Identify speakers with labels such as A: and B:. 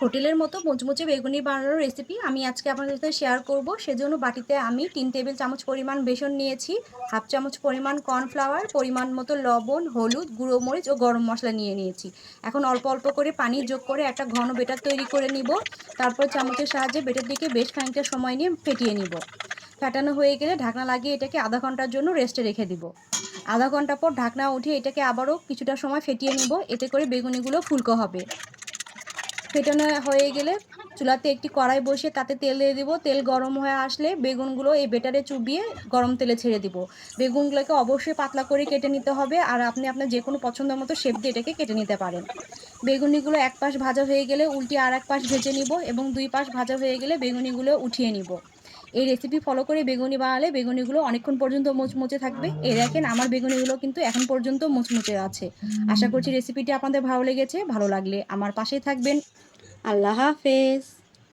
A: হোটেলের মতো মুচমুচে বেগুনি বানানোর রেসিপি আমি আজকে আপনাদের সাথে শেয়ার করব। সেজন্য বাটিতে আমি 3 টেবিল চামচ পরিমাণ বেসন নিয়েছি, হাফ চামচ পরিমাণ কর্নফ্লাওয়ার, পরিমাণ মতো লবণ, হলুদ, গুঁড়ো মরিচ ও গরম মশলা নিয়েছি। এখন অল্প অল্প করে পানি যোগ করে একটা ঘন বেটার তৈরি করে নিব। তারপর চামচের সাহায্যে বেটারটিকে বেশ খানিকটা সময় নিয়ে ফেটিয়ে নিব। ফেটানো হয়ে গেলে ঢাকনা লাগিয়ে এটাকে আধা ঘন্টার জন্য রেস্টে রেখে দিব। আধা ঘন্টা পর ঢাকনা উঠিয়ে এটাকে আবারও কিছুটা সময় ফেটিয়ে নিব, এতে করে বেগুনিগুলো ফুলকো হবে। ফেটানো হয়ে গেলে চুলাতে একটি কড়াই বসিয়ে তাতে তেল দিয়ে দিব। তেল গরম হয়ে আসলে বেগুনগুলো এই বেটারে চুবিয়ে গরম তেলে ছেড়ে দিব। বেগুনগুলোকে অবশ্যই পাতলা করে কেটে নিতে হবে, আর আপনি আপনার যে কোনো পছন্দ মতো শেপ দিয়ে এটাকে কেটে নিতে পারেন। বেগুনিগুলো এক পাশ ভাজা হয়ে গেলে উল্টে আর এক পাশ ভেজে নিব এবং দুই পাশ ভাজা হয়ে গেলে বেগুনিগুলো উঠিয়ে নিব। এই রেসিপি ফলো করে বেগুনি বানালে বেগুনিগুলো অনেকক্ষণ পর্যন্ত মুচমুচে থাকবে। এই দেখেন আমার বেগুনিগুলো কিন্তু এখন পর্যন্ত মুচমুচে আছে। আশা করছি রেসিপিটি আপনাদের ভালো লেগেছে। ভালো লাগলে আমার পাশেই থাকবেন। আল্লাহ হাফেজ।